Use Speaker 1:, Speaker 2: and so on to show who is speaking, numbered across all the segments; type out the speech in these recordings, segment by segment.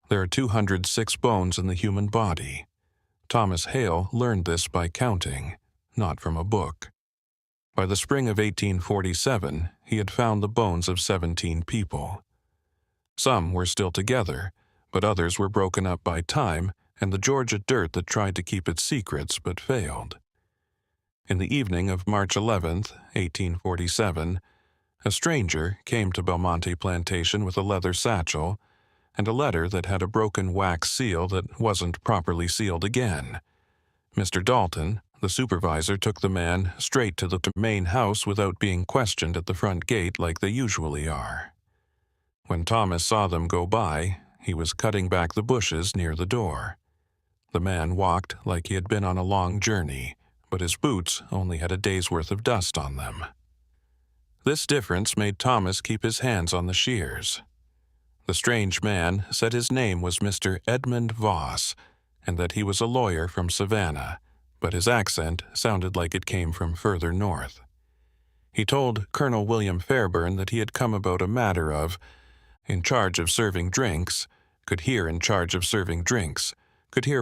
Speaker 1: There are 206 bones in the human body. Thomas Hale learned this by counting, not from a book. By the spring of 1847, he had found the bones of 17 people. Some were still together, but others were broken up by time and the Georgia dirt that tried to keep its secrets but failed. In the evening of March 11th, 1847, a stranger came to Belmonte Plantation with a leather satchel and a letter that had a broken wax seal that wasn't properly sealed again. Mr. Dalton, the supervisor, took the man straight to the main house without being questioned at the front gate like they usually are. When Thomas saw them go by, he was cutting back the bushes near the door. The man walked like he had been on a long journey, but his boots only had a day's worth of dust on them. This difference made Thomas keep his hands on the shears. The strange man said his name was Mr. Edmund Voss, and that he was a lawyer from Savannah, but his accent sounded like it came from further north. He told Colonel William Fairburn that he had come about a matter of in charge of serving drinks, could hear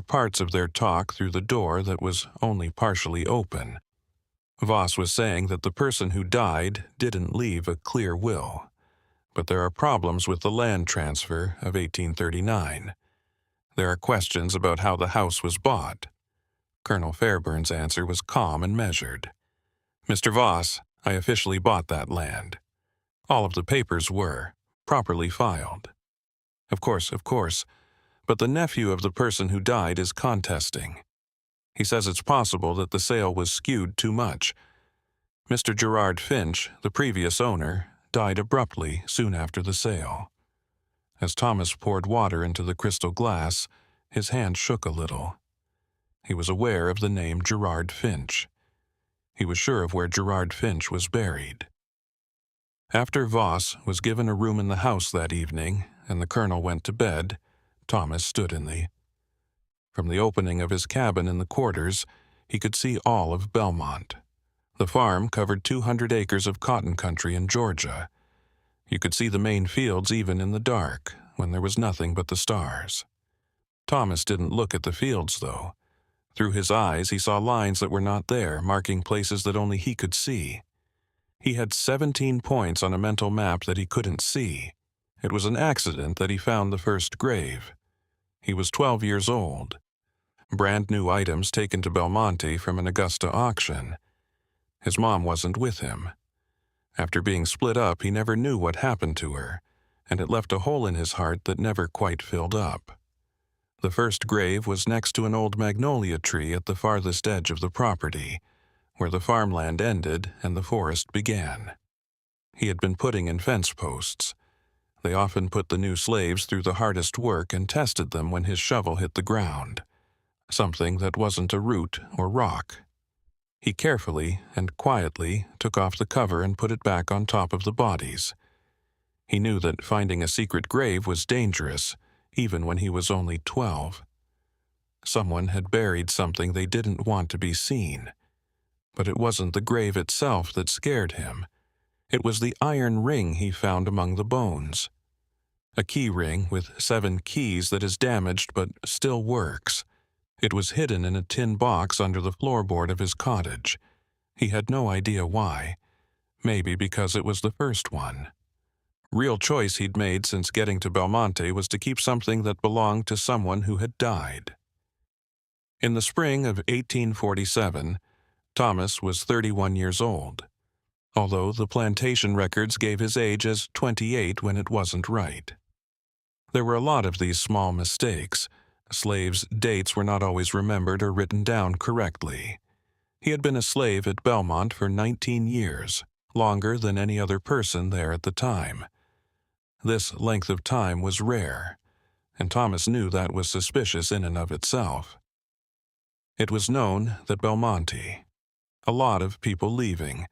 Speaker 1: parts of their talk through the door that was only partially open. Voss was saying that the person who died didn't leave a clear will, but there are problems with the land transfer of 1839. There are questions about how the house was bought. Colonel Fairburn's answer was calm and measured. "Mr. Voss, I officially bought that land. All of the papers were properly filed." Of course, but the nephew of the person who died is contesting. He says it's possible that the sale was skewed too much. Mr. Gerard Finch, the previous owner, died abruptly soon after the sale. As Thomas poured water into the crystal glass, his hand shook a little. He was aware of the name Gerard Finch. He was sure of where Gerard Finch was buried. After Voss was given a room in the house that evening, and the colonel went to bed, Thomas stood from the opening of his cabin in the quarters, he could see all of Belmont. The farm covered 200 acres of cotton country in Georgia. You could see the main fields even in the dark, when there was nothing but the stars. Thomas didn't look at the fields, though. Through his eyes, he saw lines that were not there, marking places that only he could see. He had 17 points on a mental map that he couldn't see. It was an accident that he found the first grave. He was 12 years old. Brand new items taken to Belmonte from an Augusta auction. His mom wasn't with him. After being split up, he never knew what happened to her, and it left a hole in his heart that never quite filled up. The first grave was next to an old magnolia tree at the farthest edge of the property, where the farmland ended and the forest began. He had been putting in fence posts. They often put the new slaves through the hardest work and tested them when his shovel hit the ground, something that wasn't a root or rock. He carefully and quietly took off the cover and put it back on top of the bodies. He knew that finding a secret grave was dangerous, even when he was only 12. Someone had buried something they didn't want to be seen. But it wasn't the grave itself that scared him. It was the iron ring he found among the bones. A key ring with 7 keys that is damaged but still works. It was hidden in a tin box under the floorboard of his cottage. He had no idea why. Maybe because it was the first one. Real choice he'd made since getting to Belmonte was to keep something that belonged to someone who had died. In the spring of 1847, Thomas was 31 years old, although the plantation records gave his age as 28 when it wasn't right. There were a lot of these small mistakes. Slaves' dates were not always remembered or written down correctly. He had been a slave at Belmont for 19 years, longer than any other person there at the time. This length of time was rare, and Thomas knew that was suspicious in and of itself. It was known that Belmonte, a lot of people leaving.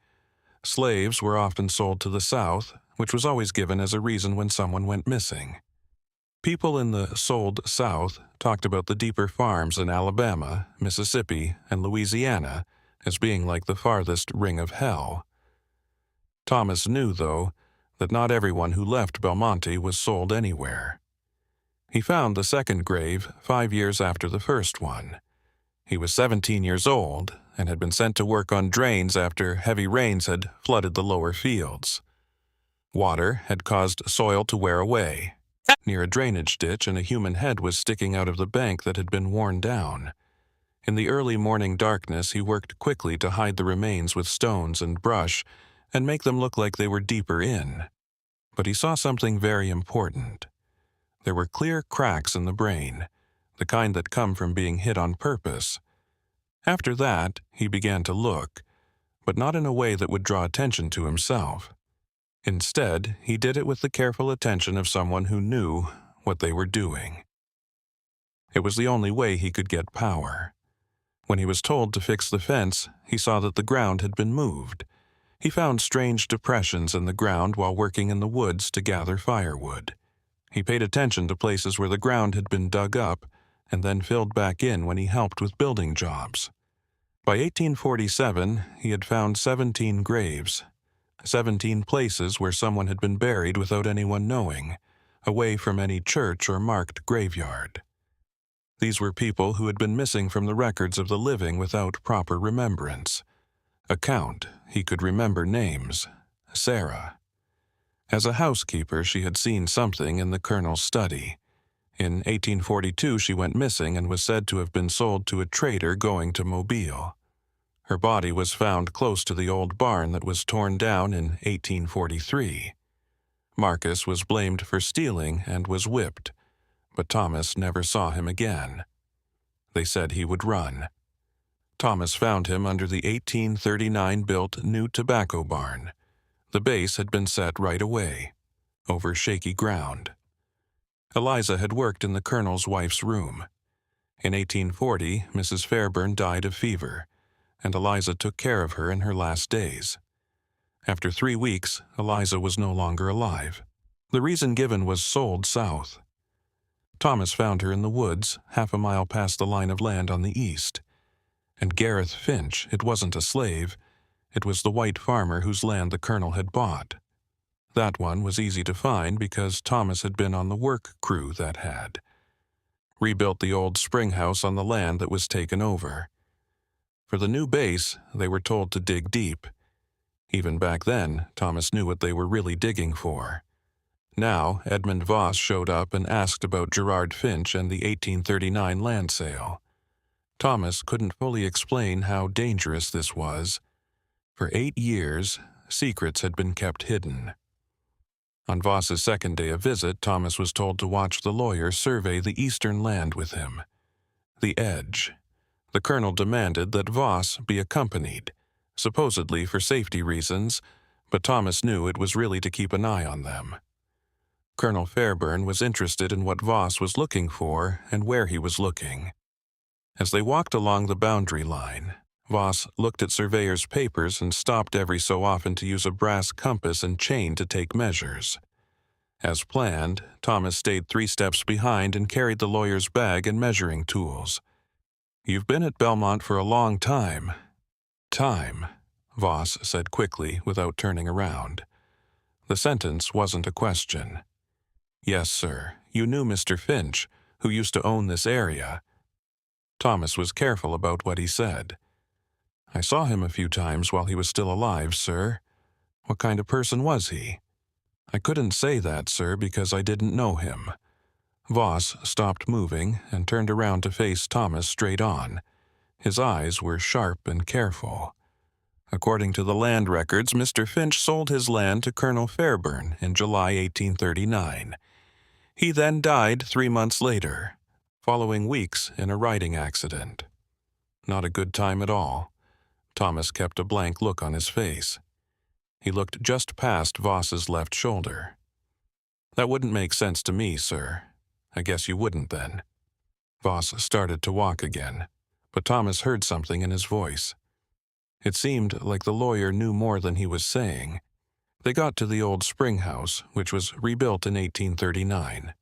Speaker 1: Slaves were often sold to the South, which was always given as a reason when someone went missing. People in the sold South talked about the deeper farms in Alabama, Mississippi, and Louisiana as being like the farthest ring of hell. Thomas knew, though, that not everyone who left Belmonte was sold anywhere. He found the second grave 5 years after the first one. He was 17 years old and had been sent to work on drains after heavy rains had flooded the lower fields. Water had caused soil to wear away. Near a drainage ditch, and a human head was sticking out of the bank that had been worn down. In the early morning darkness, he worked quickly to hide the remains with stones and brush and make them look like they were deeper in. But he saw something very important. There were clear cracks in the brain, the kind that come from being hit on purpose. After that, he began to look, but not in a way that would draw attention to himself. Instead, he did it with the careful attention of someone who knew what they were doing. It was the only way he could get power. When he was told to fix the fence, he saw that the ground had been moved. He found strange depressions in the ground while working in the woods to gather firewood. He paid attention to places where the ground had been dug up and then filled back in when he helped with building jobs. By 1847, he had found 17 graves, 17 places where someone had been buried without anyone knowing, away from any church or marked graveyard. These were people who had been missing from the records of the living without proper remembrance. Account, he could remember names. Sarah. As a housekeeper, she had seen something in the Colonel's study. In 1842, she went missing and was said to have been sold to a trader going to Mobile. Her body was found close to the old barn that was torn down in 1843. Marcus was blamed for stealing and was whipped, but Thomas never saw him again. They said he would run. Thomas found him under the 1839-built new tobacco barn. The base had been set right away, over shaky ground. Eliza had worked in the Colonel's wife's room. In 1840, Mrs. Fairburn died of fever, and Eliza took care of her in her last days. After 3 weeks, Eliza was no longer alive. The reason given was sold south. Thomas found her in the woods, half a mile past the line of land on the east. And Gareth Finch, it wasn't a slave, it was the white farmer whose land the Colonel had bought. That one was easy to find because Thomas had been on the work crew that had rebuilt the old spring house on the land that was taken over. For the new base, they were told to dig deep. Even back then, Thomas knew what they were really digging for. Now, Edmund Voss showed up and asked about Gerard Finch and the 1839 land sale. Thomas couldn't fully explain how dangerous this was. For 8 years, secrets had been kept hidden. On Voss's second day of visit, Thomas was told to watch the lawyer survey the eastern land with him. The edge. The Colonel demanded that Voss be accompanied, supposedly for safety reasons, but Thomas knew it was really to keep an eye on them. Colonel Fairburn was interested in what Voss was looking for and where he was looking. As they walked along the boundary line, Voss looked at surveyor's papers and stopped every so often to use a brass compass and chain to take measures. As planned, Thomas stayed 3 steps behind and carried the lawyer's bag and measuring tools. "You've been at Belmont for a long time." "Time," Voss said quickly without turning around. The sentence wasn't a question. "Yes, sir. You knew Mr. Finch, who used to own this area." Thomas was careful about what he said. "I saw him a few times while he was still alive, sir." "What kind of person was he?" "I couldn't say that, sir, because I didn't know him." Voss stopped moving and turned around to face Thomas straight on. His eyes were sharp and careful. According to the land records, Mr. Finch sold his land to Colonel Fairburn in July 1839. He then died 3 months later, following weeks in a riding accident. Not a good time at all. Thomas kept a blank look on his face. He looked just past Voss's left shoulder. "That wouldn't make sense to me, sir. I guess you wouldn't then." Voss started to walk again, but Thomas heard something in his voice. It seemed like the lawyer knew more than he was saying. They got to the old spring house, which was rebuilt in 1839.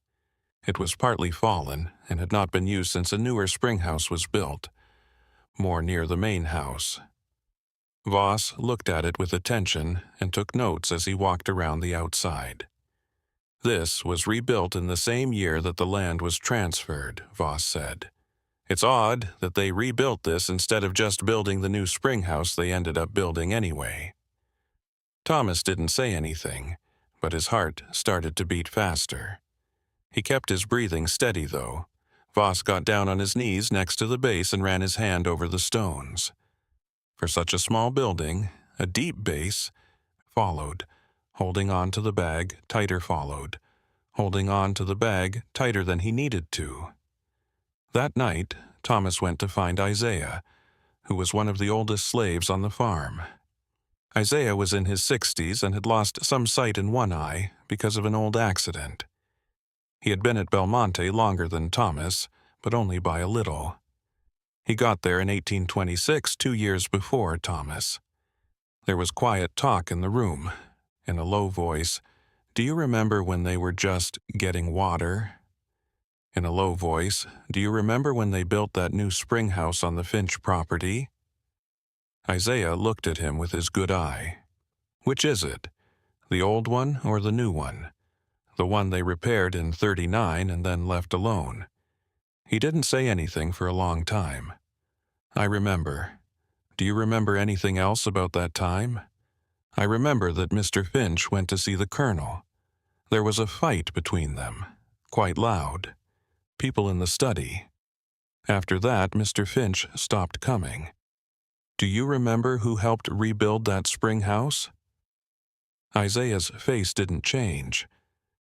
Speaker 1: It was partly fallen and had not been used since a newer spring house was built, more near the main house. Voss looked at it with attention and took notes as he walked around the outside. This was rebuilt in the same year that the land was transferred, Voss said. It's odd that they rebuilt this instead of just building the new spring house they ended up building anyway. Thomas didn't say anything, but his heart started to beat faster. He kept his breathing steady, though. Voss got down on his knees next to the base and ran his hand over the stones. For such a small building, a deep base followed. Holding on to the bag, tighter followed. Holding on to the bag tighter than he needed to. That night, Thomas went to find Isaiah, who was one of the oldest slaves on the farm. Isaiah was in his 60s and had lost some sight in one eye because of an old accident. He had been at Belmonte longer than Thomas, but only by a little. He got there in 1826, 2 years before Thomas. There was quiet talk in the room. In a low voice, "Do you remember when they were just getting water?" In a low voice, "Do you remember when they built that new spring house on the Finch property?" Isaiah looked at him with his good eye. "Which is it? The old one or the new one? The one they repaired in 39 and then left alone?" He didn't say anything for a long time. "I remember. Do you remember anything else about that time?" "I remember that Mr. Finch went to see the colonel. There was a fight between them, quite loud. People in the study. After that, Mr. Finch stopped coming. Do you remember who helped rebuild that spring house?" Isaiah's face didn't change,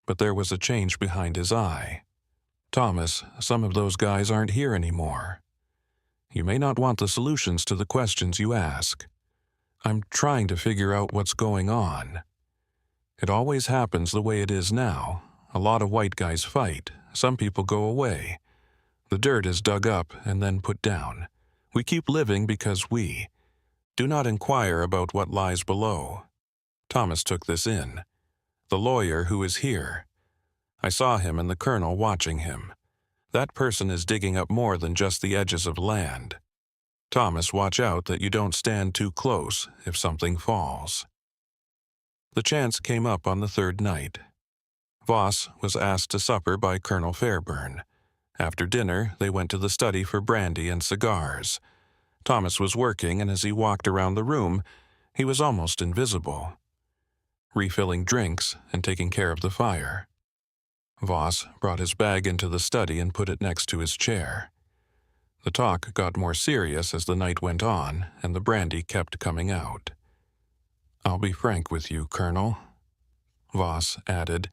Speaker 1: but there was a change behind his eye. "Thomas, some of those guys aren't here anymore. You may not want the solutions to the questions you ask. I'm trying to figure out what's going on. It always happens the way it is now. A lot of white guys fight. Some people go away. The dirt is dug up and then put down. We keep living because we do not inquire about what lies below." Thomas took this in. "The lawyer who is here. I saw him and the colonel watching him. That person is digging up more than just the edges of land. Thomas, watch out that you don't stand too close if something falls." The chance came up on the third night. Voss was asked to supper by Colonel Fairburn. After dinner, they went to the study for brandy and cigars. Thomas was working, and as he walked around the room, he was almost invisible, refilling drinks and taking care of the fire. Voss brought his bag into the study and put it next to his chair. The talk got more serious as the night went on, and the brandy kept coming out. "I'll be frank with you, Colonel," Voss added.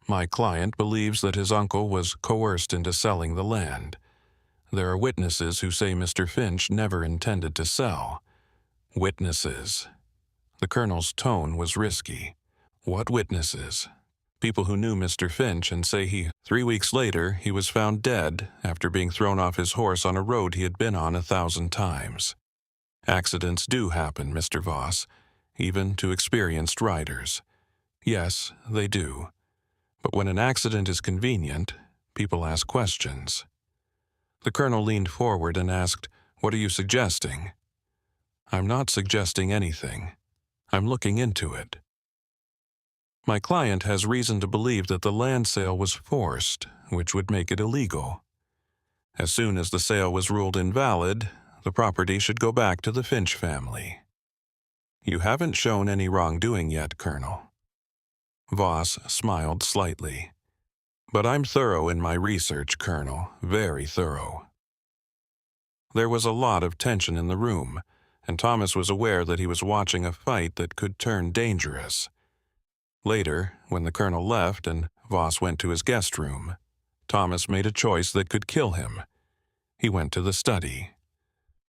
Speaker 1: "My client believes that his uncle was coerced into selling the land. There are witnesses who say Mr. Finch never intended to sell." "Witnesses?" The colonel's tone was risky. "What witnesses?" "People who knew Mr. Finch and say 3 weeks later he was found dead after being thrown off his horse on a road he had been on 1,000 times. Accidents do happen, Mr. Voss, even to experienced riders. Yes, they do. But when an accident is convenient, people ask questions." The colonel leaned forward and asked, "What are you suggesting?" "I'm not suggesting anything. I'm looking into it. My client has reason to believe that the land sale was forced, which would make it illegal. As soon as the sale was ruled invalid, the property should go back to the Finch family. You haven't shown any wrongdoing yet, Colonel." Voss smiled slightly. "But I'm thorough in my research, Colonel, very thorough." There was a lot of tension in the room, and Thomas was aware that he was watching a fight that could turn dangerous. Later, when the colonel left and Voss went to his guest room, Thomas made a choice that could kill him. He went to the study.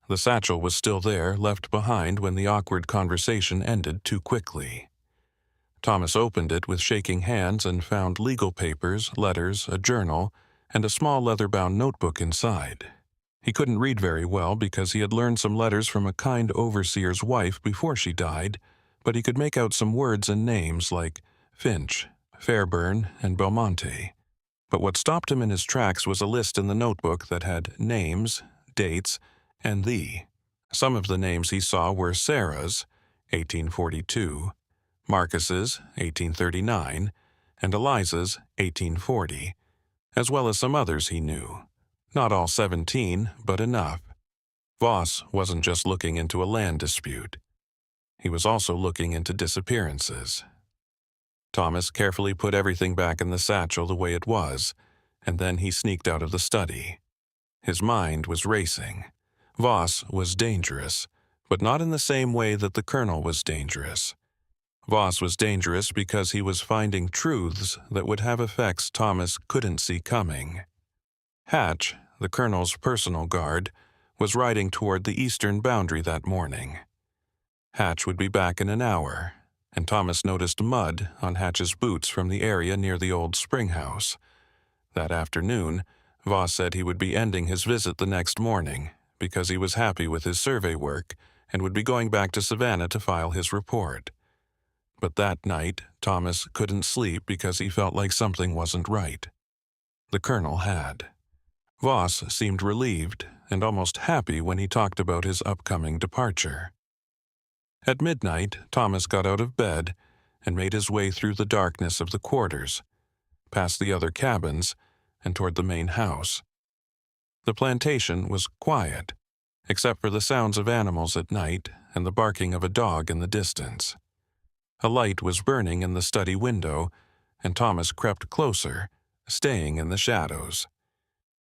Speaker 1: The satchel was still there, left behind when the awkward conversation ended too quickly. Thomas opened it with shaking hands and found legal papers, letters, a journal, and a small leather-bound notebook inside. He couldn't read very well because he had learned some letters from a kind overseer's wife before she died, but he could make out some words and names like Finch, Fairburn, and Belmonte. But what stopped him in his tracks was a list in the notebook that had names, dates, and the. Some of the names he saw were Sarah's, 1842, Marcus's, 1839, and Eliza's 1840, as well as some others he knew. Not all 17, but enough. Voss wasn't just looking into a land dispute. He was also looking into disappearances. Thomas carefully put everything back in the satchel the way it was, and then he sneaked out of the study. His mind was racing. Voss was dangerous, but not in the same way that the colonel was dangerous. Voss was dangerous because he was finding truths that would have effects Thomas couldn't see coming. Hatch, the colonel's personal guard, was riding toward the eastern boundary that morning. Hatch would be back in an hour, and Thomas noticed mud on Hatch's boots from the area near the old spring house. That afternoon, Voss said he would be ending his visit the next morning because he was happy with his survey work and would be going back to Savannah to file his report. But that night, Thomas couldn't sleep because he felt like something wasn't right. The colonel had. Voss seemed relieved and almost happy when he talked about his upcoming departure. At midnight, Thomas got out of bed and made his way through the darkness of the quarters, past the other cabins, and toward the main house. The plantation was quiet, except for the sounds of animals at night and the barking of a dog in the distance. A light was burning in the study window, and Thomas crept closer, staying in the shadows.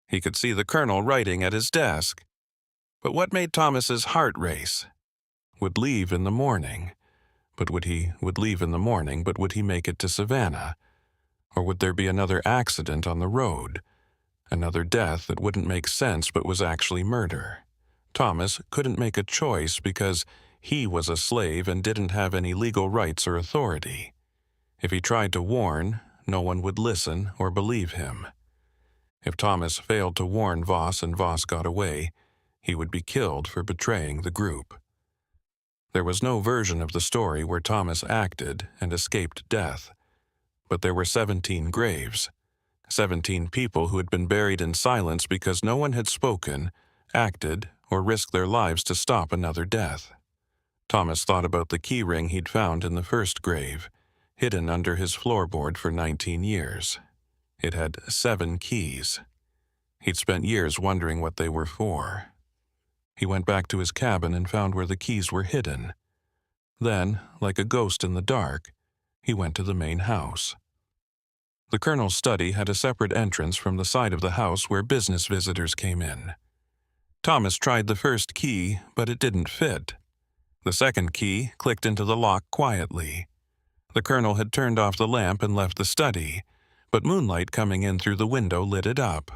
Speaker 1: He could see the colonel writing at his desk. But what made Thomas's heart race? Would leave in the morning. But would he make it to Savannah? Or would there be another accident on the road? Another death that wouldn't make sense but was actually murder? Thomas couldn't make a choice because he was a slave and didn't have any legal rights or authority. If he tried to warn, no one would listen or believe him. If Thomas failed to warn Voss and Voss got away, he would be killed for betraying the group. There was no version of the story where Thomas acted and escaped death, but there were 17 graves, 17 people who had been buried in silence because no one had spoken, acted, or risked their lives to stop another death. Thomas thought about the key ring he'd found in the first grave, hidden under his floorboard for 19 years. It had 7 keys. He'd spent years wondering what they were for. He went back to his cabin and found where the keys were hidden. Then, like a ghost in the dark, he went to the main house. The colonel's study had a separate entrance from the side of the house where business visitors came in. Thomas tried the first key, but it didn't fit. The second key clicked into the lock quietly. The colonel had turned off the lamp and left the study, but moonlight coming in through the window lit it up.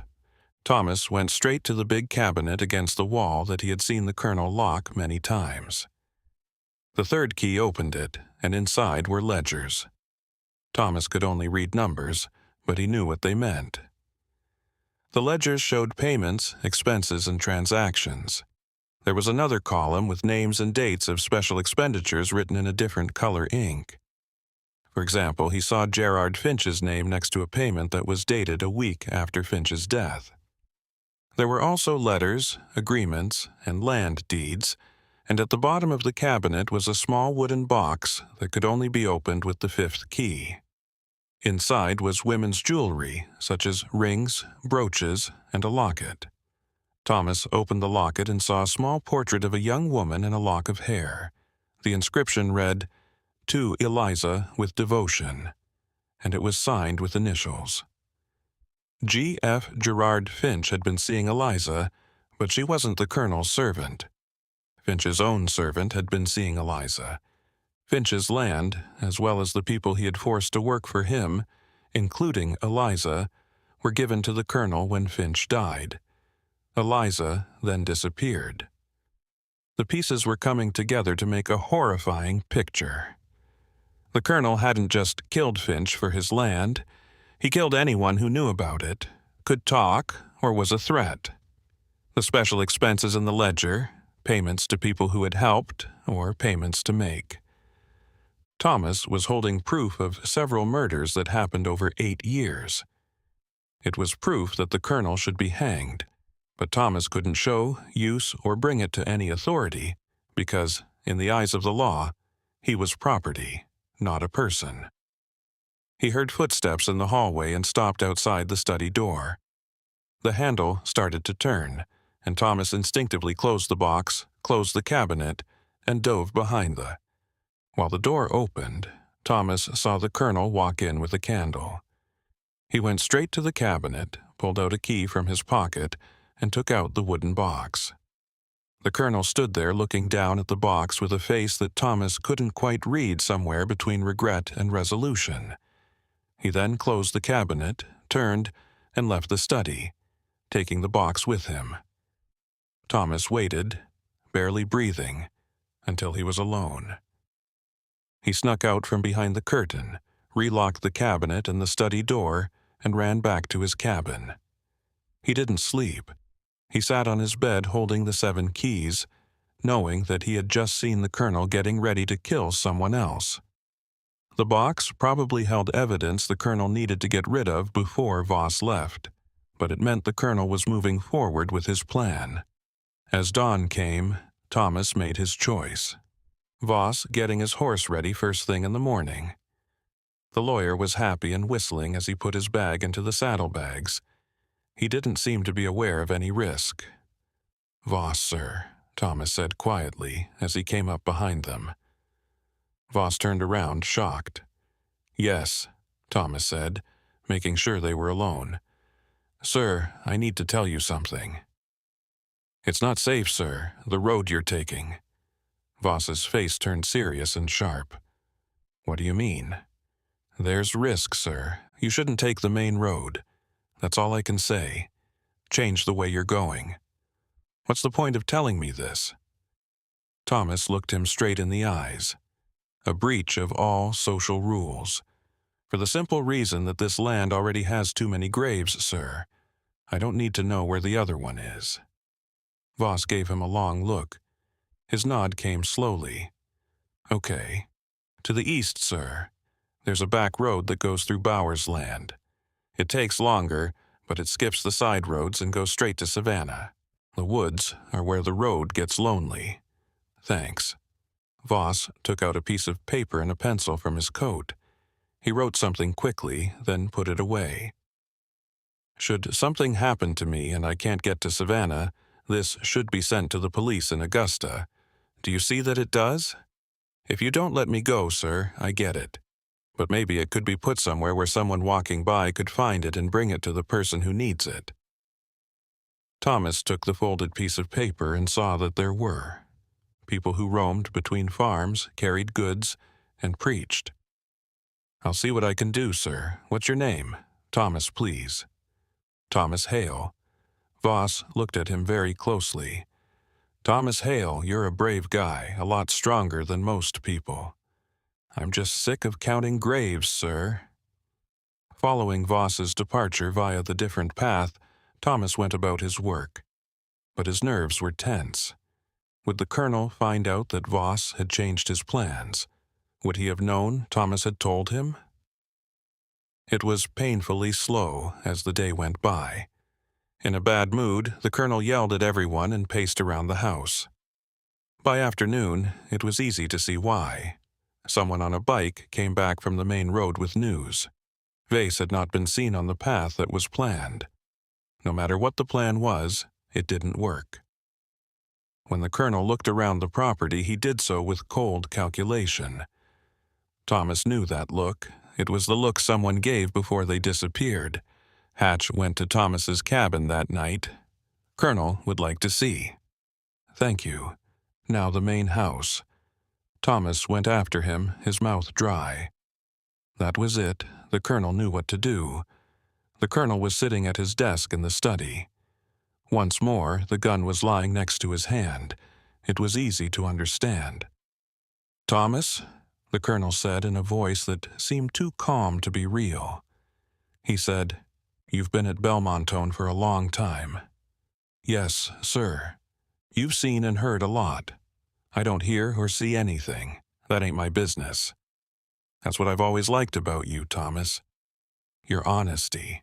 Speaker 1: Thomas went straight to the big cabinet against the wall that he had seen the colonel lock many times. The third key opened it, and inside were ledgers. Thomas could only read numbers, but he knew what they meant. The ledgers showed payments, expenses, and transactions. There was another column with names and dates of special expenditures written in a different color ink. For example, he saw Gerard Finch's name next to a payment that was dated a week after Finch's death. There were also letters, agreements, and land deeds, and at the bottom of the cabinet was a small wooden box that could only be opened with the 5th key. Inside was women's jewelry, such as rings, brooches, and a locket. Thomas opened the locket and saw a small portrait of a young woman in a lock of hair. The inscription read, "To Eliza with devotion," and it was signed with initials. G.F. Gerard Finch had been seeing Eliza, but she wasn't the colonel's servant. Finch's own servant had been seeing Eliza. Finch's land, as well as the people he had forced to work for him, including Eliza, were given to the colonel when Finch died. Eliza then disappeared. The pieces were coming together to make a horrifying picture. The colonel hadn't just killed Finch for his land. He killed anyone who knew about it, could talk, or was a threat. The special expenses in the ledger, payments to people who had helped, or payments to make. Thomas was holding proof of several murders that happened over 8 years. It was proof that the colonel should be hanged, but Thomas couldn't show, use, or bring it to any authority because, in the eyes of the law, he was property, not a person. He heard footsteps in the hallway and stopped outside the study door. The handle started to turn, and Thomas instinctively closed the box, closed the cabinet, and dove behind the. While the door opened, Thomas saw the colonel walk in with a candle. He went straight to the cabinet, pulled out a key from his pocket, and took out the wooden box. The colonel stood there looking down at the box with a face that Thomas couldn't quite read, somewhere between regret and resolution. He then closed the cabinet, turned, and left the study, taking the box with him. Thomas waited, barely breathing, until he was alone. He snuck out from behind the curtain, relocked the cabinet and the study door, and ran back to his cabin. He didn't sleep. He sat on his bed holding the 7 keys, knowing that he had just seen the colonel getting ready to kill someone else. The box probably held evidence the colonel needed to get rid of before Voss left, but it meant the colonel was moving forward with his plan. As dawn came, Thomas made his choice. Voss getting his horse ready first thing in the morning. The lawyer was happy and whistling as he put his bag into the saddlebags. He didn't seem to be aware of any risk. "Voss, sir," Thomas said quietly as he came up behind them. Voss turned around, shocked. "Yes," Thomas said, making sure they were alone. "Sir, I need to tell you something." "It's not safe, sir, the road you're taking." Voss's face turned serious and sharp. "What do you mean?" "There's risk, sir. You shouldn't take the main road. That's all I can say. Change the way you're going." "What's the point of telling me this?" Thomas looked him straight in the eyes. "A breach of all social rules. For the simple reason that this land already has too many graves, sir. I don't need to know where the other one is." Voss gave him a long look. His nod came slowly. "Okay. To the east, sir. There's a back road that goes through Bower's land. It takes longer, but it skips the side roads and goes straight to Savannah. The woods are where the road gets lonely." "Thanks." Voss took out a piece of paper and a pencil from his coat. He wrote something quickly, then put it away. "Should something happen to me and I can't get to Savannah, this should be sent to the police in Augusta. Do you see that it does? If you don't let me go, sir, I get it. But maybe it could be put somewhere where someone walking by could find it and bring it to the person who needs it." Thomas took the folded piece of paper and saw that there were people who roamed between farms, carried goods, and preached. "I'll see what I can do, sir. What's your name?" "Thomas, please." "Thomas Hale." Voss looked at him very closely. "Thomas Hale, you're a brave guy, a lot stronger than most people." "I'm just sick of counting graves, sir." Following Voss's departure via the different path, Thomas went about his work. But his nerves were tense. Would the colonel find out that Voss had changed his plans? Would he have known Thomas had told him? It was painfully slow as the day went by. In a bad mood, the colonel yelled at everyone and paced around the house. By afternoon, it was easy to see why. Someone on a bike came back from the main road with news. Vase had not been seen on the path that was planned. No matter what the plan was, it didn't work. When the colonel looked around the property, he did so with cold calculation. Thomas knew that look. It was the look someone gave before they disappeared. Hatch went to Thomas's cabin that night. "Colonel would like to see." "Thank you. Now the main house." Thomas went after him, his mouth dry. That was it. The colonel knew what to do. The colonel was sitting at his desk in the study. Once more, the gun was lying next to his hand. It was easy to understand. "Thomas?" the colonel said in a voice that seemed too calm to be real. He said, "You've been at Belmontone for a long time." "Yes, sir. You've seen and heard a lot. I don't hear or see anything. That ain't my business. That's what I've always liked about you, Thomas. Your honesty."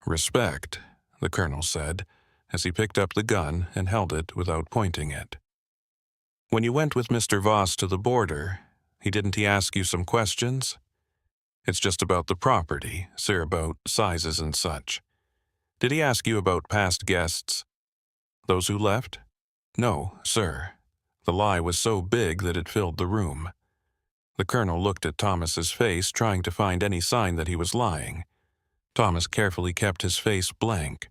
Speaker 1: "Respect," the colonel said, as he picked up the gun and held it without pointing it. "When you went with Mr. Voss to the border, didn't he ask you some questions?" It's just about the property, sir, about sizes and such. Did he ask you about past guests? Those who left? No, sir. The lie was so big that it filled the room. The colonel looked at Thomas's face, trying to find any sign that he was lying. Thomas carefully kept his face blank,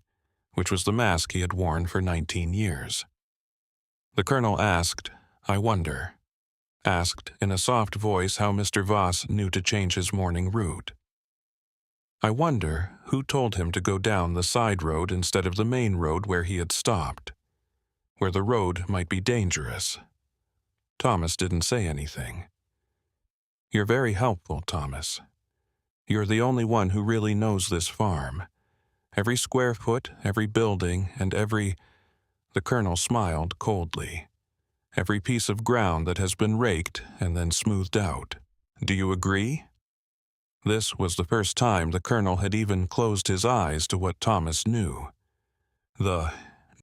Speaker 1: which was the mask he had worn for 19 years. The colonel asked, "I wonder," asked in a soft voice how Mr. Voss knew to change his morning route. "I wonder who told him to go down the side road instead of the main road where he had stopped, where the road might be dangerous." Thomas didn't say anything. "You're very helpful, Thomas. You're the only one who really knows this farm. Every square foot, every building, and the colonel smiled coldly. "Every piece of ground that has been raked and then smoothed out. Do you agree?" This was the first time the colonel had even closed his eyes to what Thomas knew. The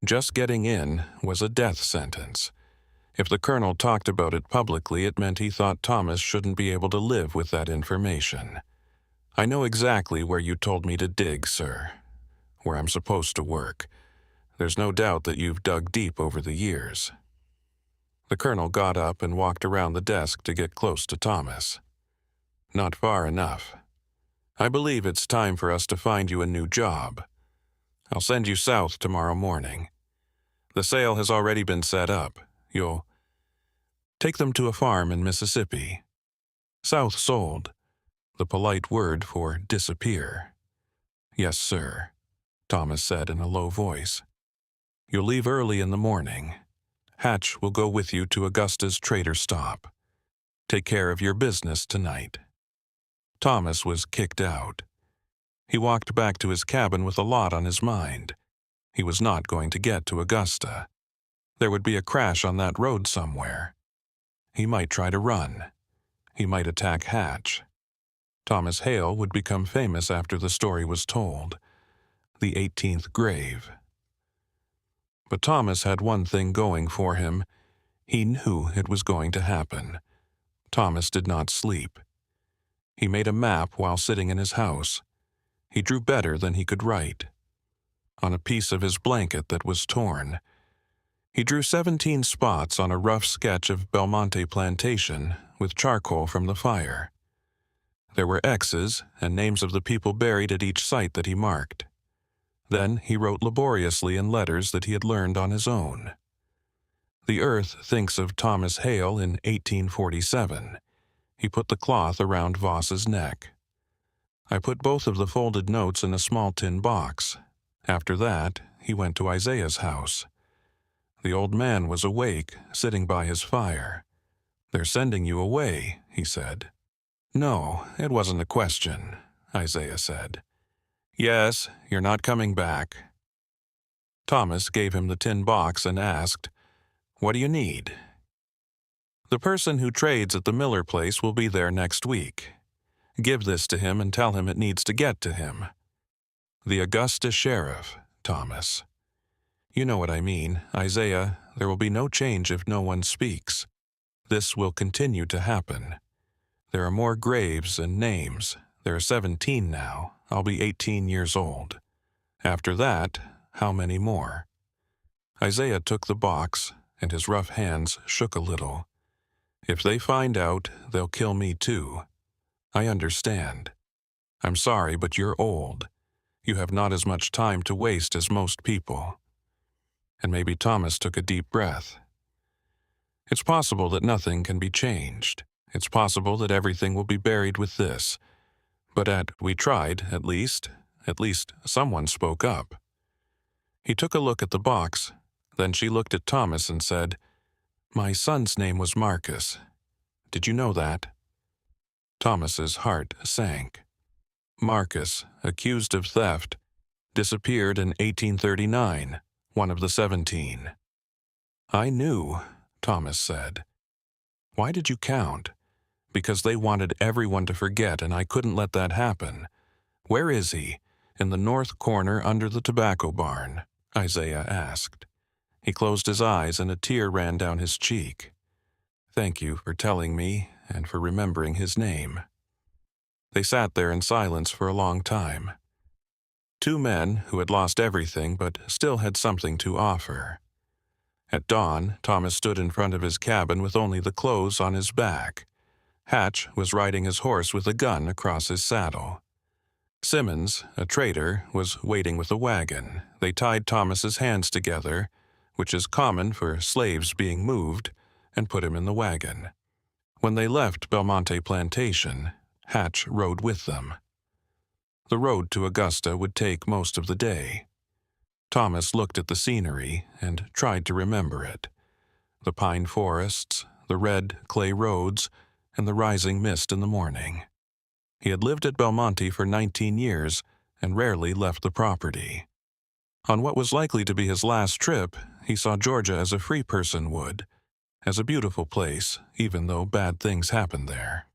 Speaker 1: "just getting in" was a death sentence. If the colonel talked about it publicly, it meant he thought Thomas shouldn't be able to live with that information. "I know exactly where you told me to dig, sir, where I'm supposed to work. There's no doubt that you've dug deep over the years." The colonel got up and walked around the desk to get close to Thomas. "Not far enough. I believe it's time for us to find you a new job. I'll send you south tomorrow morning. The sale has already been set up. You'll take them to a farm in Mississippi. South sold, the polite word for disappear." "Yes, sir," Thomas said in a low voice. "You'll leave early in the morning. Hatch will go with you to Augusta's trader stop. Take care of your business tonight." Thomas was kicked out. He walked back to his cabin with a lot on his mind. He was not going to get to Augusta. There would be a crash on that road somewhere. He might try to run. He might attack Hatch. Thomas Hale would become famous after the story was told. The 18th grave. But Thomas had one thing going for him. He knew it was going to happen. Thomas did not sleep. He made a map while sitting in his house. He drew better than he could write. On a piece of his blanket that was torn, he drew 17 spots on a rough sketch of Belmonte Plantation with charcoal from the fire. There were X's and names of the people buried at each site that he marked. Then he wrote laboriously in letters that he had learned on his own. "The earth thinks of Thomas Hale in 1847. He put the cloth around Voss's neck. I put both of the folded notes in a small tin box. After that, he went to Isaiah's house. The old man was awake, sitting by his fire. 'They're sending you away,' he said. 'No, it wasn't a question,' Isaiah said. 'Yes, you're not coming back.' Thomas gave him the tin box and asked, 'What do you need?' 'The person who trades at the Miller place will be there next week. Give this to him and tell him it needs to get to him.' 'The Augusta sheriff, Thomas.' 'You know what I mean, Isaiah. There will be no change if no one speaks. This will continue to happen. There are more graves and names. There are 17 now. I'll be 18 years old. After that, how many more?' Isaiah took the box, and his rough hands shook a little. 'If they find out, they'll kill me too. I understand. I'm sorry, but you're old. You have not as much time to waste as most people.' And maybe Thomas took a deep breath. It's possible that nothing can be changed. It's possible that everything will be buried with this. But we tried, at least someone spoke up. He took a look at the box. Then she looked at Thomas and said, 'My son's name was Marcus. Did you know that?' Thomas's heart sank. Marcus, accused of theft, disappeared in 1839, one of the 17. 'I knew,' Thomas said. 'Why did you count?' 'Because they wanted everyone to forget, and I couldn't let that happen.' 'Where is he?' 'In the north corner under the tobacco barn,' Isaiah asked. He closed his eyes and a tear ran down his cheek. 'Thank you for telling me and for remembering his name.' They sat there in silence for a long time. Two men who had lost everything but still had something to offer. At dawn, Thomas stood in front of his cabin with only the clothes on his back. Hatch was riding his horse with a gun across his saddle. Simmons, a trader, was waiting with a wagon. They tied Thomas's hands together, which is common for slaves being moved, and put him in the wagon. When they left Belmonte Plantation, Hatch rode with them. The road to Augusta would take most of the day. Thomas looked at the scenery and tried to remember it. The pine forests, the red clay roads, and the rising mist in the morning. He had lived at Belmonte for 19 years and rarely left the property. On what was likely to be his last trip, he saw Georgia as a free person would, as a beautiful place, even though bad things happened there.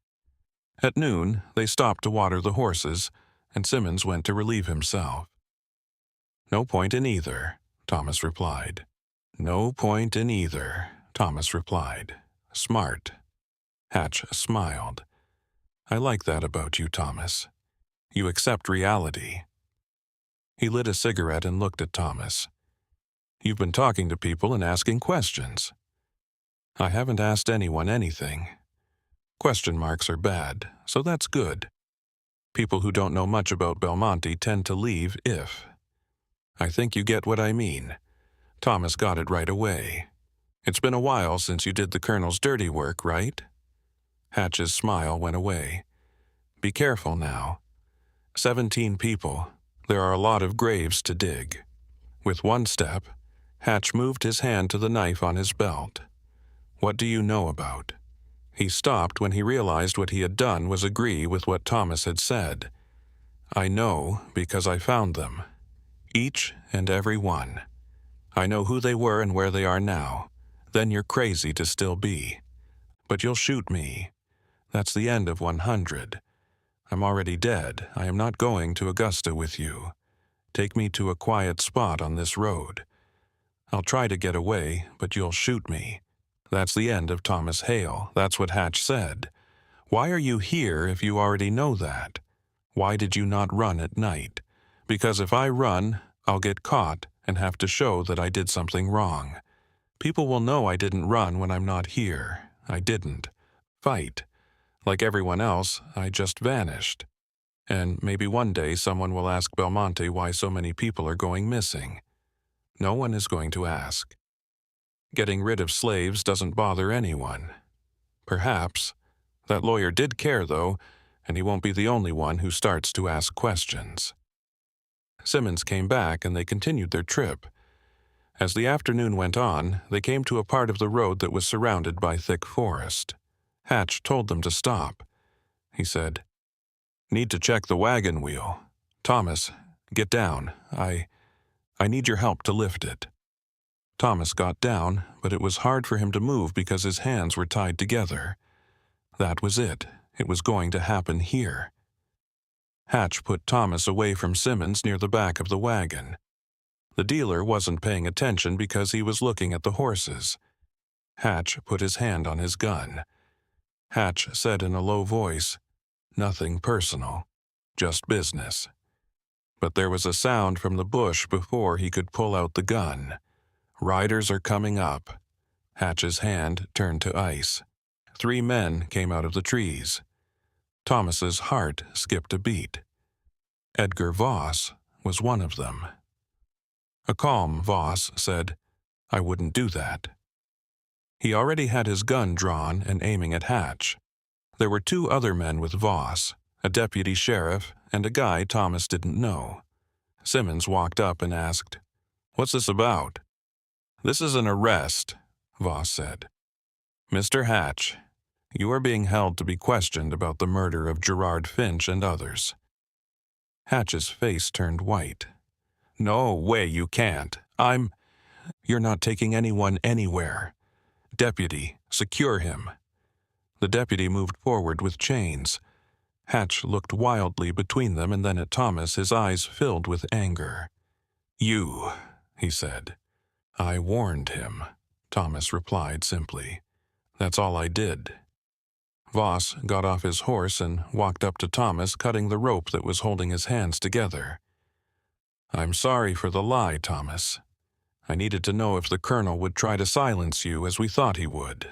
Speaker 1: At noon, they stopped to water the horses, and Simmons went to relieve himself. "No point in either," Thomas replied. "No point in either," Thomas replied. "Smart." Hatch smiled. "I like that about you, Thomas. You accept reality." He lit a cigarette and looked at Thomas. "You've been talking to people and asking questions." "I haven't asked anyone anything. Question marks are bad, so that's good. People who don't know much about Belmonte tend to leave if. I think you get what I mean." Thomas got it right away. "It's been a while since you did the Colonel's dirty work, right?" Hatch's smile went away. "Be careful now. 17 people. There are a lot of graves to dig." With one step, Hatch moved his hand to the knife on his belt. "What do you know about?" He stopped when he realized what he had done was agree with what Thomas had said. "I know because I found them. Each and every one. I know who they were and where they are now. Then you're crazy to still be. But you'll shoot me. That's the end of 100. I'm already dead. I am not going to Augusta with you. Take me to a quiet spot on this road. I'll try to get away, but you'll shoot me. That's the end of Thomas Hale. That's what Hatch said. Why are you here if you already know that? Why did you not run at night? Because if I run, I'll get caught and have to show that I did something wrong. People will know I didn't run when I'm not here. I didn't fight. Like everyone else, I just vanished. And maybe one day someone will ask Belmonte why so many people are going missing. No one is going to ask. Getting rid of slaves doesn't bother anyone. Perhaps. That lawyer did care, though, and he won't be the only one who starts to ask questions." Simmons came back and they continued their trip. As the afternoon went on, they came to a part of the road that was surrounded by thick forest. Hatch told them to stop. He said, "Need to check the wagon wheel. Thomas, get down. I need your help to lift it." Thomas got down, but it was hard for him to move because his hands were tied together. That was it. It was going to happen here. Hatch put Thomas away from Simmons near the back of the wagon. The dealer wasn't paying attention because he was looking at the horses. Hatch put his hand on his gun. Hatch said in a low voice, "Nothing personal, just business." But there was a sound from the bush before he could pull out the gun. "Riders are coming up." Hatch's hand turned to ice. 3 men came out of the trees. Thomas's heart skipped a beat. Edgar Voss was one of them. A calm Voss said, "I wouldn't do that." He already had his gun drawn and aiming at Hatch. There were 2 other men with Voss, a deputy sheriff and a guy Thomas didn't know. Simmons walked up and asked, "What's this about?" "This is an arrest," Voss said. "Mr. Hatch, you are being held to be questioned about the murder of Gerard Finch and others." Hatch's face turned white. "No way, you can't. You're not taking anyone anywhere. Deputy, secure him." The deputy moved forward with chains. Hatch looked wildly between them and then at Thomas, his eyes filled with anger. "You," he said. "I warned him," Thomas replied simply. "That's all I did." Voss got off his horse and walked up to Thomas, cutting the rope that was holding his hands together. "I'm sorry for the lie, Thomas. I needed to know if the colonel would try to silence you as we thought he would."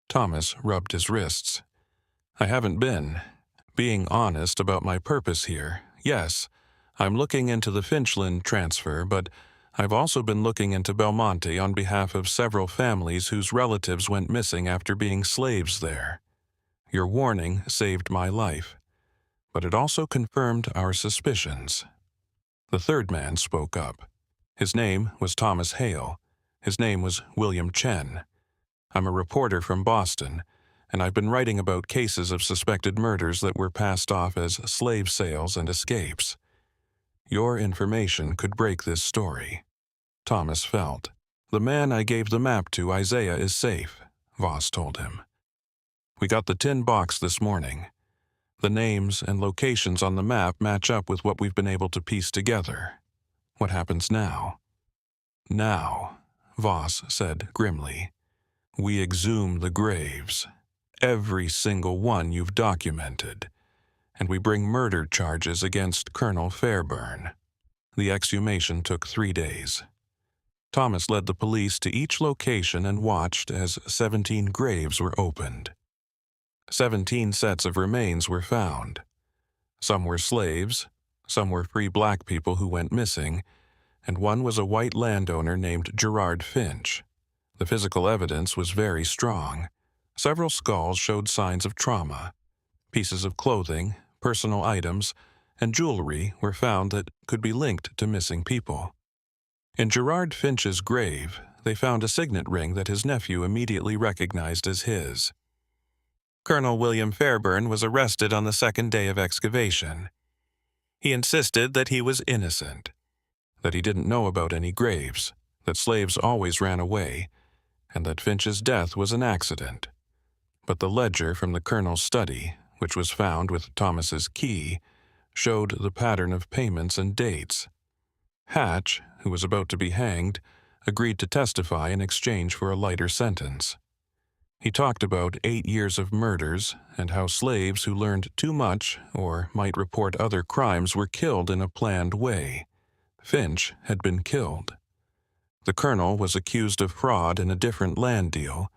Speaker 1: Thomas rubbed his wrists. "I haven't been. Being honest about my purpose here, yes, I'm looking into the Finchland transfer, but I've also been looking into Belmonte on behalf of several families whose relatives went missing after being slaves there. Your warning saved my life, but it also confirmed our suspicions." The third man spoke up. His name was Thomas Hale. His name was William Chen. "I'm a reporter from Boston, and I've been writing about cases of suspected murders that were passed off as slave sales and escapes. Your information could break this story." Thomas felt. "The man I gave the map to, Isaiah, is safe," Voss told him. "We got the tin box this morning. The names and locations on the map match up with what we've been able to piece together. What happens now?" "Now," Voss said grimly, "we exhume the graves, every single one you've documented, and we bring murder charges against Colonel Fairburn." The exhumation took 3 days. Thomas led the police to each location and watched as 17 graves were opened. 17 sets of remains were found. Some were slaves, some were free black people who went missing, and one was a white landowner named Gerard Finch. The physical evidence was very strong. Several skulls showed signs of trauma. Pieces of clothing, personal items, and jewelry were found that could be linked to missing people. In Gerard Finch's grave, they found a signet ring that his nephew immediately recognized as his. Colonel William Fairburn was arrested on the second day of excavation. He insisted that he was innocent, that he didn't know about any graves, that slaves always ran away, and that Finch's death was an accident. But the ledger from the colonel's study, which was found with Thomas's key, showed the pattern of payments and dates. Hatch, who was about to be hanged, agreed to testify in exchange for a lighter sentence. He talked about 8 years of murders and how slaves who learned too much or might report other crimes were killed in a planned way. Finch had been killed. The colonel was accused of fraud in a different land deal,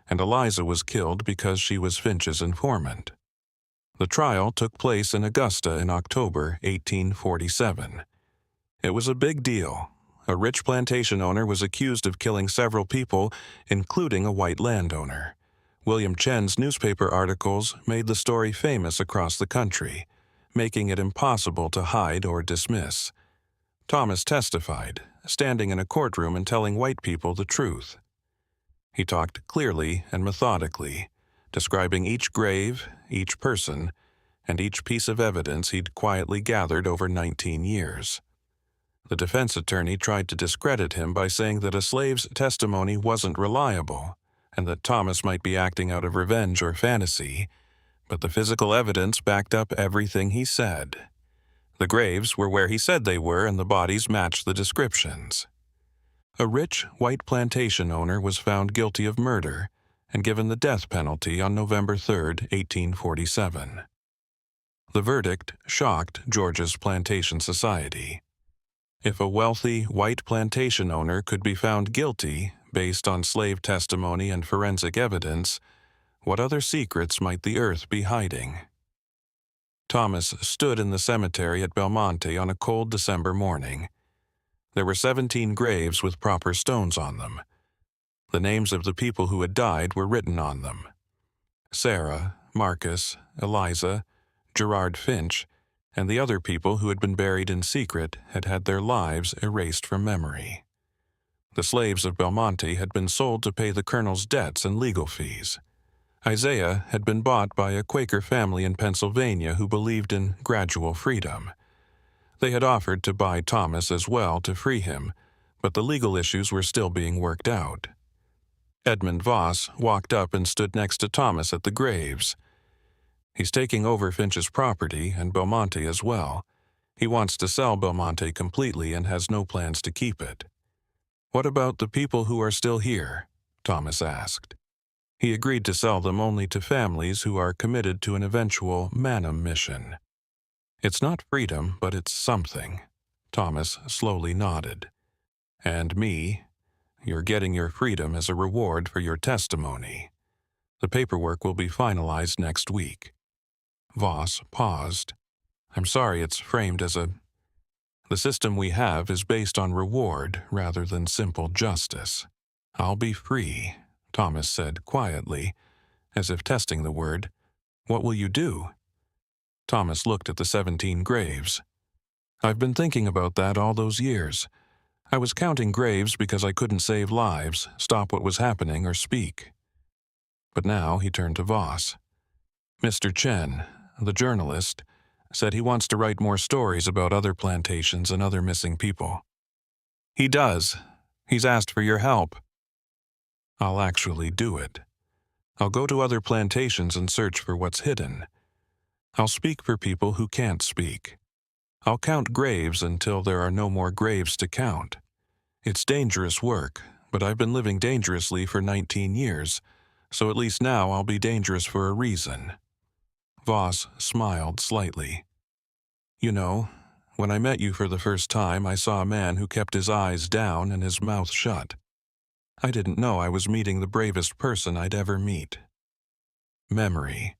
Speaker 1: and Eliza was killed because she was Finch's informant. The trial took place in Augusta in October 1847. It was a big deal. A rich plantation owner was accused of killing several people, including a white landowner. William Chen's newspaper articles made the story famous across the country, making it impossible to hide or dismiss. Thomas testified, standing in a courtroom and telling white people the truth. He talked clearly and methodically, describing each grave, each person, and each piece of evidence he'd quietly gathered over 19 years. The defense attorney tried to discredit him by saying that a slave's testimony wasn't reliable, and that Thomas might be acting out of revenge or fantasy, but the physical evidence backed up everything he said. The graves were where he said they were, and the bodies matched the descriptions. A rich white plantation owner was found guilty of murder and given the death penalty on November 3, 1847. The verdict shocked Georgia's plantation society. If a wealthy white plantation owner could be found guilty based on slave testimony and forensic evidence, what other secrets might the earth be hiding? Thomas stood in the cemetery at Belmonte on a cold December morning. There were 17 graves with proper stones on them. The names of the people who had died were written on them. Sarah, Marcus, Eliza, Gerard Finch, and the other people who had been buried in secret had had their lives erased from memory. The slaves of Belmonte had been sold to pay the colonel's debts and legal fees. Isaiah had been bought by a Quaker family in Pennsylvania who believed in gradual freedom. They had offered to buy Thomas as well to free him, but the legal issues were still being worked out. Edmund Voss walked up and stood next to Thomas at the graves. He's taking over Finch's property and Belmonte as well. He wants to sell Belmonte completely and has no plans to keep it. "What about the people who are still here?" Thomas asked. He agreed to sell them only to families who are committed to an eventual Manam mission. It's not freedom, but it's something. Thomas slowly nodded. And me, you're getting your freedom as a reward for your testimony. The paperwork will be finalized next week. Voss paused. I'm sorry it's framed as a... The system we have is based on reward rather than simple justice. I'll be free, Thomas said quietly, as if testing the word. What will you do? Thomas looked at the 17 graves. I've been thinking about that all those years. I was counting graves because I couldn't save lives, stop what was happening, or speak. But now he turned to Voss. Mr. Chen, the journalist, said he wants to write more stories about other plantations and other missing people. He does. He's asked for your help. I'll actually do it. I'll go to other plantations and search for what's hidden. I'll speak for people who can't speak. I'll count graves until there are no more graves to count. It's dangerous work, but I've been living dangerously for 19 years, so at least now I'll be dangerous for a reason. Voss smiled slightly. You know, when I met you for the first time, I saw a man who kept his eyes down and his mouth shut. I didn't know I was meeting the bravest person I'd ever meet. Memory.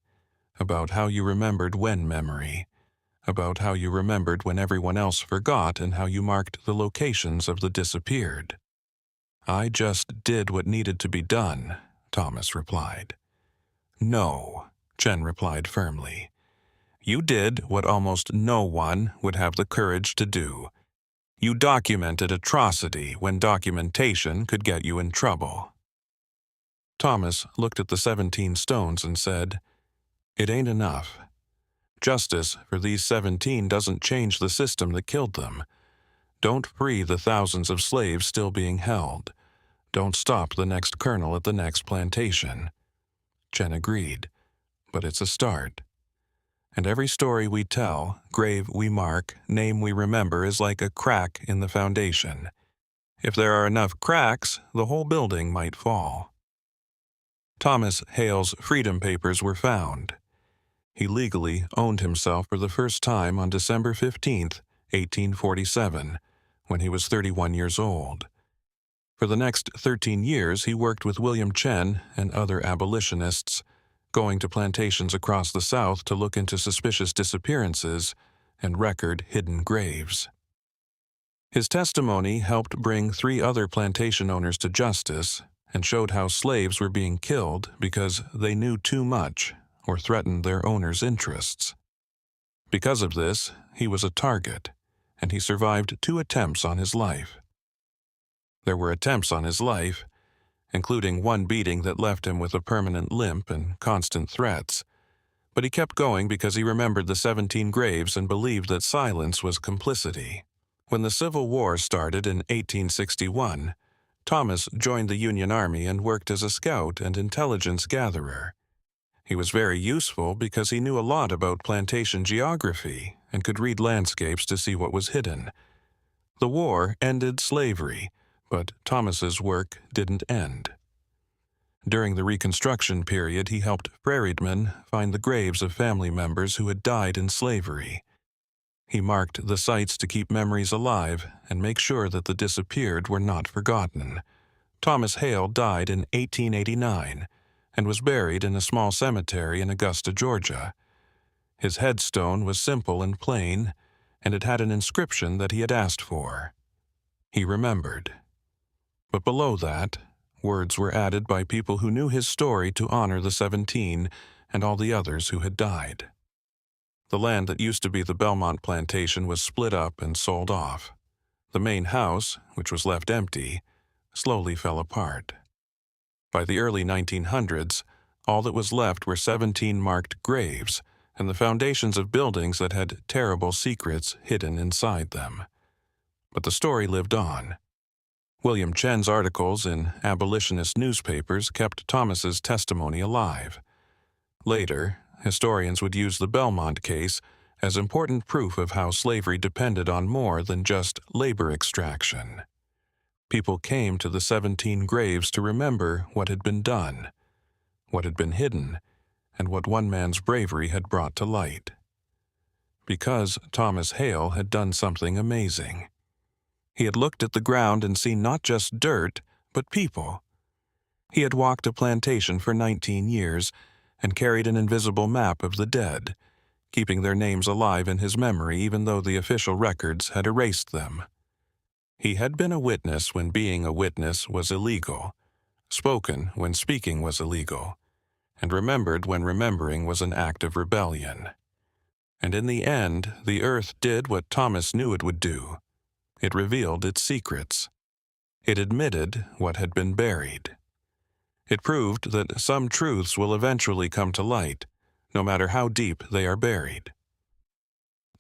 Speaker 1: About how you remembered when memory. About how you remembered when everyone else forgot and how you marked the locations of the disappeared. I just did what needed to be done, Thomas replied. No, Chen replied firmly. You did what almost no one would have the courage to do. You documented atrocity when documentation could get you in trouble. Thomas looked at the 17 stones and said, It ain't enough. Justice for these 17 doesn't change the system that killed them. Don't free the thousands of slaves still being held. Don't stop the next colonel at the next plantation. Chen agreed, but it's a start. And every story we tell, grave we mark, name we remember is like a crack in the foundation. If there are enough cracks, the whole building might fall. Thomas Hale's freedom papers were found. He legally owned himself for the first time on December 15, 1847, when he was 31 years old. For the next 13 years, he worked with William Chen and other abolitionists, going to plantations across the South to look into suspicious disappearances and record hidden graves. His testimony helped bring 3 other plantation owners to justice and showed how slaves were being killed because they knew too much or threatened their owners' interests. Because of this, he was a target, and he survived 2 attempts on his life. There were attempts on his life, including one beating that left him with a permanent limp and constant threats, but he kept going because he remembered the 17 graves and believed that silence was complicity. When the Civil War started in 1861, Thomas joined the Union Army and worked as a scout and intelligence gatherer. He was very useful because he knew a lot about plantation geography and could read landscapes to see what was hidden. The war ended slavery, but Thomas's work didn't end. During the Reconstruction period, he helped freedmen find the graves of family members who had died in slavery. He marked the sites to keep memories alive and make sure that the disappeared were not forgotten. Thomas Hale died in 1889 and was buried in a small cemetery in Augusta, Georgia. His headstone was simple and plain, and it had an inscription that he had asked for. He remembered. But below that, words were added by people who knew his story to honor the 17 and all the others who had died. The land that used to be the Belmont plantation was split up and sold off. The main house, which was left empty, slowly fell apart. By the early 1900s, all that was left were 17 marked graves and the foundations of buildings that had terrible secrets hidden inside them. But the story lived on. William Chen's articles in abolitionist newspapers kept Thomas's testimony alive. Later, historians would use the Belmont case as important proof of how slavery depended on more than just labor extraction. People came to the 17 graves to remember what had been done. what had been hidden, and what one man's bravery had brought to light. Because Thomas Hale had done something amazing. He had looked at the ground and seen not just dirt, but people. He had walked a plantation for 19 years and carried an invisible map of the dead, keeping their names alive in his memory even though the official records had erased them. He had been a witness when being a witness was illegal, spoken when speaking was illegal, and remembered when remembering was an act of rebellion. And in the end, the earth did what Thomas knew it would do. It revealed its secrets. It admitted what had been buried. It proved that some truths will eventually come to light, no matter how deep they are buried.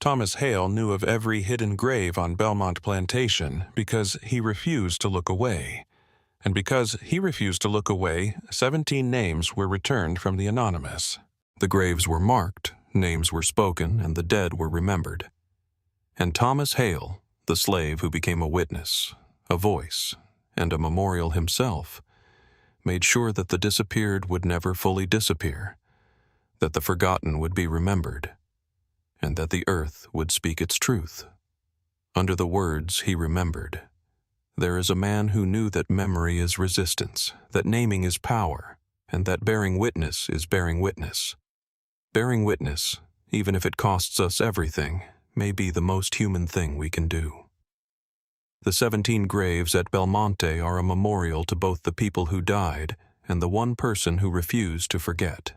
Speaker 1: Thomas Hale knew of every hidden grave on Belmont Plantation because he refused to look away. And because he refused to look away, 17 names were returned from the anonymous. The graves were marked, names were spoken, and the dead were remembered. And Thomas Hale, the slave who became a witness, a voice, and a memorial himself, made sure that the disappeared would never fully disappear, that the forgotten would be remembered, and that the earth would speak its truth. Under the words he remembered, there is a man who knew that memory is resistance, that naming is power, and that bearing witness is bearing witness. Bearing witness, even if it costs us everything, may be the most human thing we can do. The 17 graves at Belmonte are a memorial to both the people who died and the one person who refused to forget.